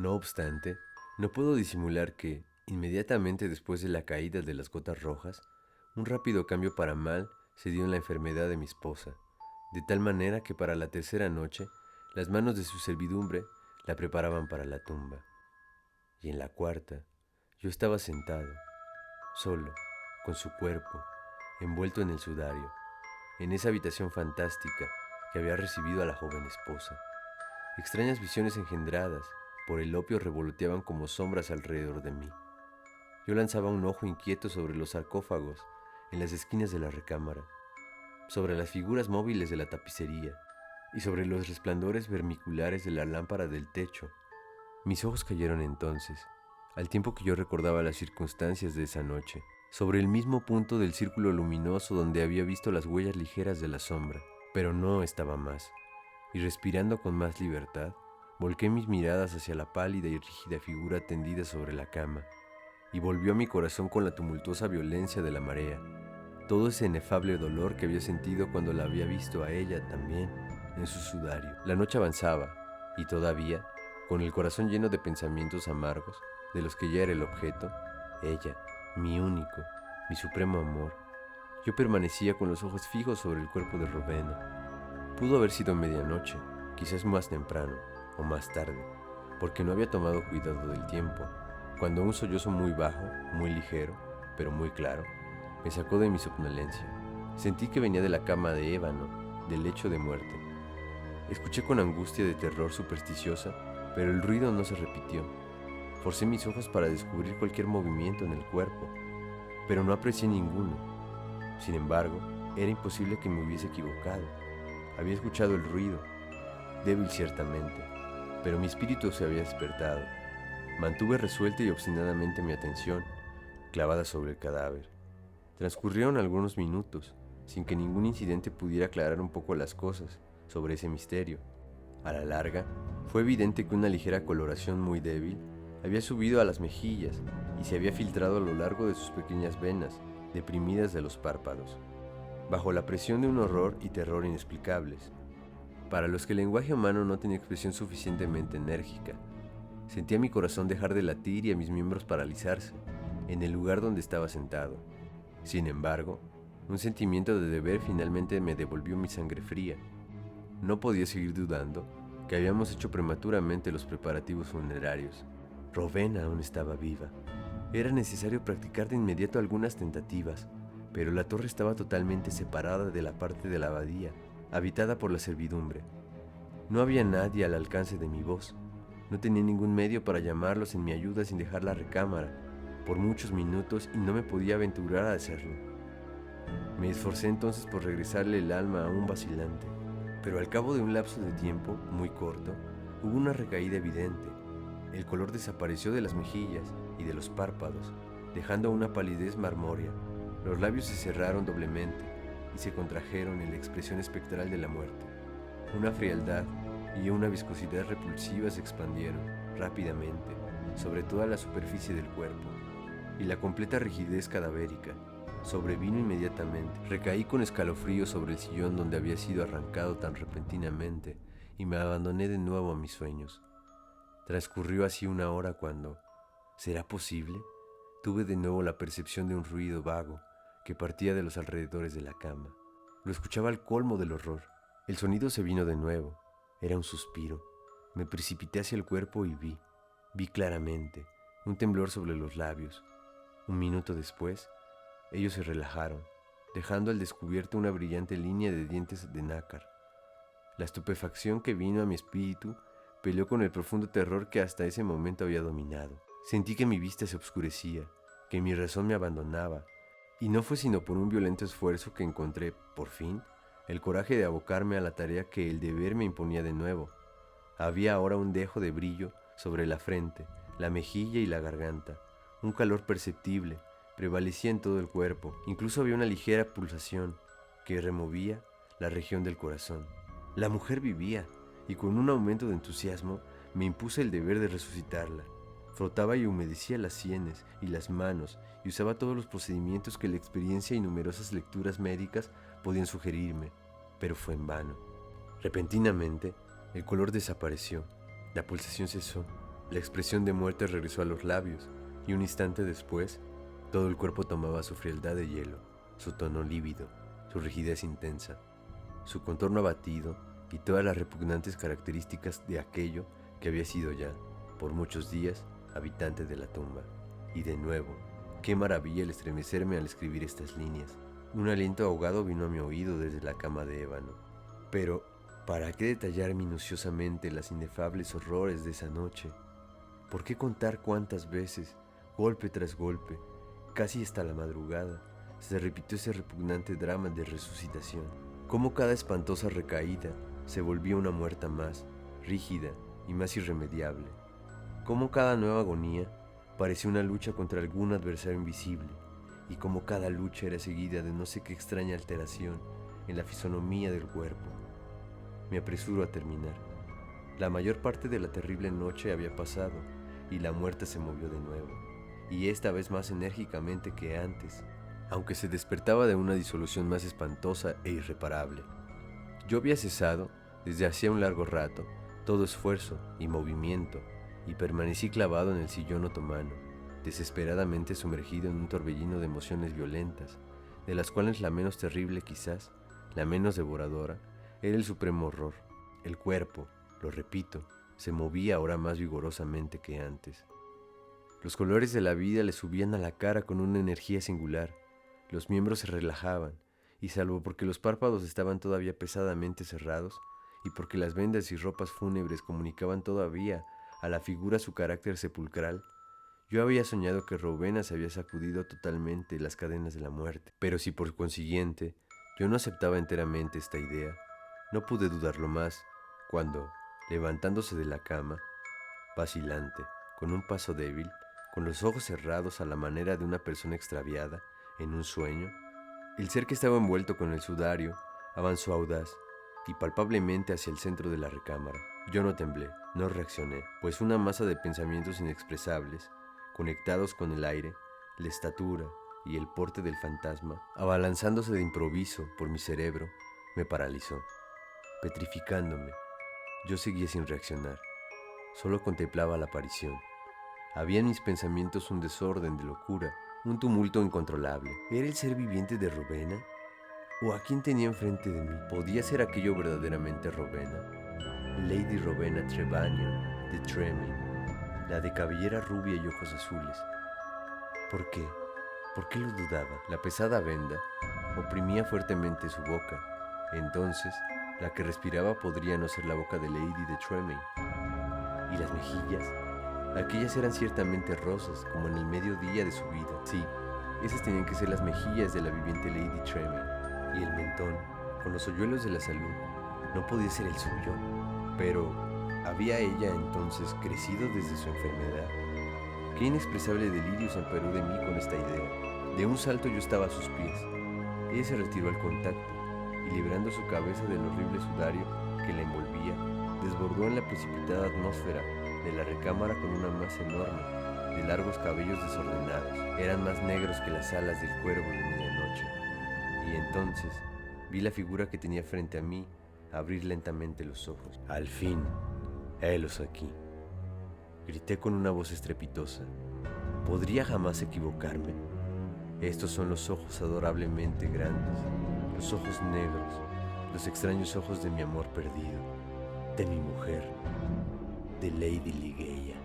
No obstante, no puedo disimular que, inmediatamente después de la caída de las gotas rojas, un rápido cambio para mal se dio en la enfermedad de mi esposa, de tal manera que para la tercera noche las manos de su servidumbre la preparaban para la tumba. Y en la cuarta, yo estaba sentado, solo, con su cuerpo, envuelto en el sudario, en esa habitación fantástica que había recibido a la joven esposa. Extrañas visiones engendradas por el opio revoloteaban como sombras alrededor de mí. Yo lanzaba un ojo inquieto sobre los sarcófagos en las esquinas de la recámara, sobre las figuras móviles de la tapicería y sobre los resplandores vermiculares de la lámpara del techo. Mis ojos cayeron entonces, al tiempo que yo recordaba las circunstancias de esa noche, sobre el mismo punto del círculo luminoso donde había visto las huellas ligeras de la sombra, pero no estaba más, y respirando con más libertad, volqué mis miradas hacia la pálida y rígida figura tendida sobre la cama, y volvió a mi corazón con la tumultuosa violencia de la marea, todo ese inefable dolor que había sentido cuando la había visto a ella también, en su sudario. La noche avanzaba, y todavía, con el corazón lleno de pensamientos amargos, de los que ya era el objeto, ella, mi único, mi supremo amor, yo permanecía con los ojos fijos sobre el cuerpo de Rowena. Pudo haber sido medianoche, quizás más temprano, o más tarde, porque no había tomado cuidado del tiempo, cuando un sollozo muy bajo, muy ligero, pero muy claro, me sacó de mi somnolencia. Sentí que venía de la cama de ébano, del lecho de muerte. Escuché con angustia de terror supersticiosa, pero el ruido no se repitió. Forcé mis ojos para descubrir cualquier movimiento en el cuerpo, pero no aprecié ninguno. Sin embargo, era imposible que me hubiese equivocado. Había escuchado el ruido, débil ciertamente, pero mi espíritu se había despertado. Mantuve resuelta y obstinadamente mi atención, clavada sobre el cadáver. Transcurrieron algunos minutos, sin que ningún incidente pudiera aclarar un poco las cosas sobre ese misterio. A la larga, fue evidente que una ligera coloración muy débil había subido a las mejillas y se había filtrado a lo largo de sus pequeñas venas, deprimidas de los párpados, bajo la presión de un horror y terror inexplicables, para los que el lenguaje humano no tenía expresión suficientemente enérgica. Sentía mi corazón dejar de latir y a mis miembros paralizarse, en el lugar donde estaba sentado. Sin embargo, un sentimiento de deber finalmente me devolvió mi sangre fría. No podía seguir dudando que habíamos hecho prematuramente los preparativos funerarios. Rowena aún estaba viva. Era necesario practicar de inmediato algunas tentativas, pero la torre estaba totalmente separada de la parte de la abadía, habitada por la servidumbre. No había nadie al alcance de mi voz. No tenía ningún medio para llamarlos en mi ayuda sin dejar la recámara por muchos minutos y no me podía aventurar a hacerlo. Me esforcé entonces por regresarle el alma aún vacilante, pero al cabo de un lapso de tiempo muy corto, hubo una recaída evidente. El color desapareció de las mejillas y de los párpados, dejando una palidez marmórea. Los labios se cerraron doblemente y se contrajeron en la expresión espectral de la muerte. Una frialdad y una viscosidad repulsiva se expandieron rápidamente sobre toda la superficie del cuerpo, y la completa rigidez cadavérica sobrevino inmediatamente. Recaí con escalofrío sobre el sillón donde había sido arrancado tan repentinamente y me abandoné de nuevo a mis sueños. Transcurrió así una hora cuando, ¿será posible?, tuve de nuevo la percepción de un ruido vago que partía de los alrededores de la cama. Lo escuchaba al colmo del horror. El sonido se vino de nuevo. Era un suspiro. Me precipité hacia el cuerpo y vi claramente, un temblor sobre los labios. Un minuto después, ellos se relajaron, dejando al descubierto una brillante línea de dientes de nácar. La estupefacción que vino a mi espíritu peleó con el profundo terror que hasta ese momento había dominado. Sentí que mi vista se oscurecía, que mi razón me abandonaba, y no fue sino por un violento esfuerzo que encontré, por fin, el coraje de abocarme a la tarea que el deber me imponía de nuevo. Había ahora un dejo de brillo sobre la frente, la mejilla y la garganta. Un calor perceptible prevalecía en todo el cuerpo. Incluso había una ligera pulsación que removía la región del corazón. La mujer vivía, y con un aumento de entusiasmo me impuse el deber de resucitarla. Frotaba y humedecía las sienes y las manos y usaba todos los procedimientos que la experiencia y numerosas lecturas médicas podían sugerirme, pero fue en vano. Repentinamente, el color desapareció, la pulsación cesó La expresión de muerte regresó a los labios, y un instante después, todo el cuerpo tomaba su frialdad de hielo, su tono lívido, su rigidez intensa, su contorno abatido y todas las repugnantes características de aquello que había sido ya, por muchos días, habitante de la tumba. Y de nuevo, qué maravilla el estremecerme al escribir estas líneas. Un aliento ahogado vino a mi oído desde la cama de ébano. Pero, ¿para qué detallar minuciosamente las inefables horrores de esa noche? ¿Por qué contar cuántas veces, golpe tras golpe, casi hasta la madrugada, se repitió ese repugnante drama de resucitación? Cómo cada espantosa recaída se volvía una muerta más, rígida y más irremediable. Cómo cada nueva agonía parecía una lucha contra algún adversario invisible, y cómo cada lucha era seguida de no sé qué extraña alteración en la fisonomía del cuerpo. Me apresuro a terminar. La mayor parte de la terrible noche había pasado, y la muerte se movió de nuevo, y esta vez más enérgicamente que antes, aunque se despertaba de una disolución más espantosa e irreparable. Yo había cesado, desde hacía un largo rato, todo esfuerzo y movimiento, y permanecí clavado en el sillón otomano, desesperadamente sumergido en un torbellino de emociones violentas, de las cuales la menos terrible quizás, la menos devoradora, era el supremo horror. El cuerpo, lo repito, se movía ahora más vigorosamente que antes. Los colores de la vida le subían a la cara con una energía singular, los miembros se relajaban, y salvo porque los párpados estaban todavía pesadamente cerrados, y porque las vendas y ropas fúnebres comunicaban todavía a la figura su carácter sepulcral, yo había soñado que Rowena se había sacudido totalmente las cadenas de la muerte. Pero si por consiguiente yo no aceptaba enteramente esta idea, no pude dudarlo más cuando, levantándose de la cama, vacilante, con un paso débil, con los ojos cerrados a la manera de una persona extraviada en un sueño, el ser que estaba envuelto con el sudario avanzó audaz y palpablemente hacia el centro de la recámara. Yo no temblé, no reaccioné, pues una masa de pensamientos inexpresables, conectados con el aire, la estatura y el porte del fantasma, abalanzándose de improviso por mi cerebro, me paralizó, petrificándome. Yo seguía sin reaccionar, solo contemplaba la aparición. Había en mis pensamientos un desorden de locura, un tumulto incontrolable. ¿Era el ser viviente de Rowena? ¿O a quién tenía enfrente de mí? ¿Podía ser aquello verdaderamente Rowena? Lady Rowena Trevanion de Tremaine, la de cabellera rubia y ojos azules. ¿Por qué? ¿Por qué lo dudaba? La pesada venda oprimía fuertemente su boca. Entonces, la que respiraba podría no ser la boca de Lady de Tremaine. ¿Y las mejillas? Aquellas eran ciertamente rosas, como en el mediodía de su vida. Sí, esas tenían que ser las mejillas de la viviente Lady Tremaine. Y el mentón, con los hoyuelos de la salud, no podía ser el suyo. Pero, ¿había ella entonces crecido desde su enfermedad? Qué inexpresable delirio se amparó de mí con esta idea. De un salto yo estaba a sus pies. Ella se retiró al contacto, y librando su cabeza del horrible sudario que la envolvía, desbordó en la precipitada atmósfera de la recámara con una masa enorme de largos cabellos desordenados. Eran más negros que las alas del cuervo de medianoche. Y entonces vi la figura que tenía frente a mí abrir lentamente los ojos. Al fin, helos aquí. Grité con una voz estrepitosa. ¿Podría jamás equivocarme? Estos son los ojos adorablemente grandes, los ojos negros, los extraños ojos de mi amor perdido, de mi mujer, de Lady Ligeia.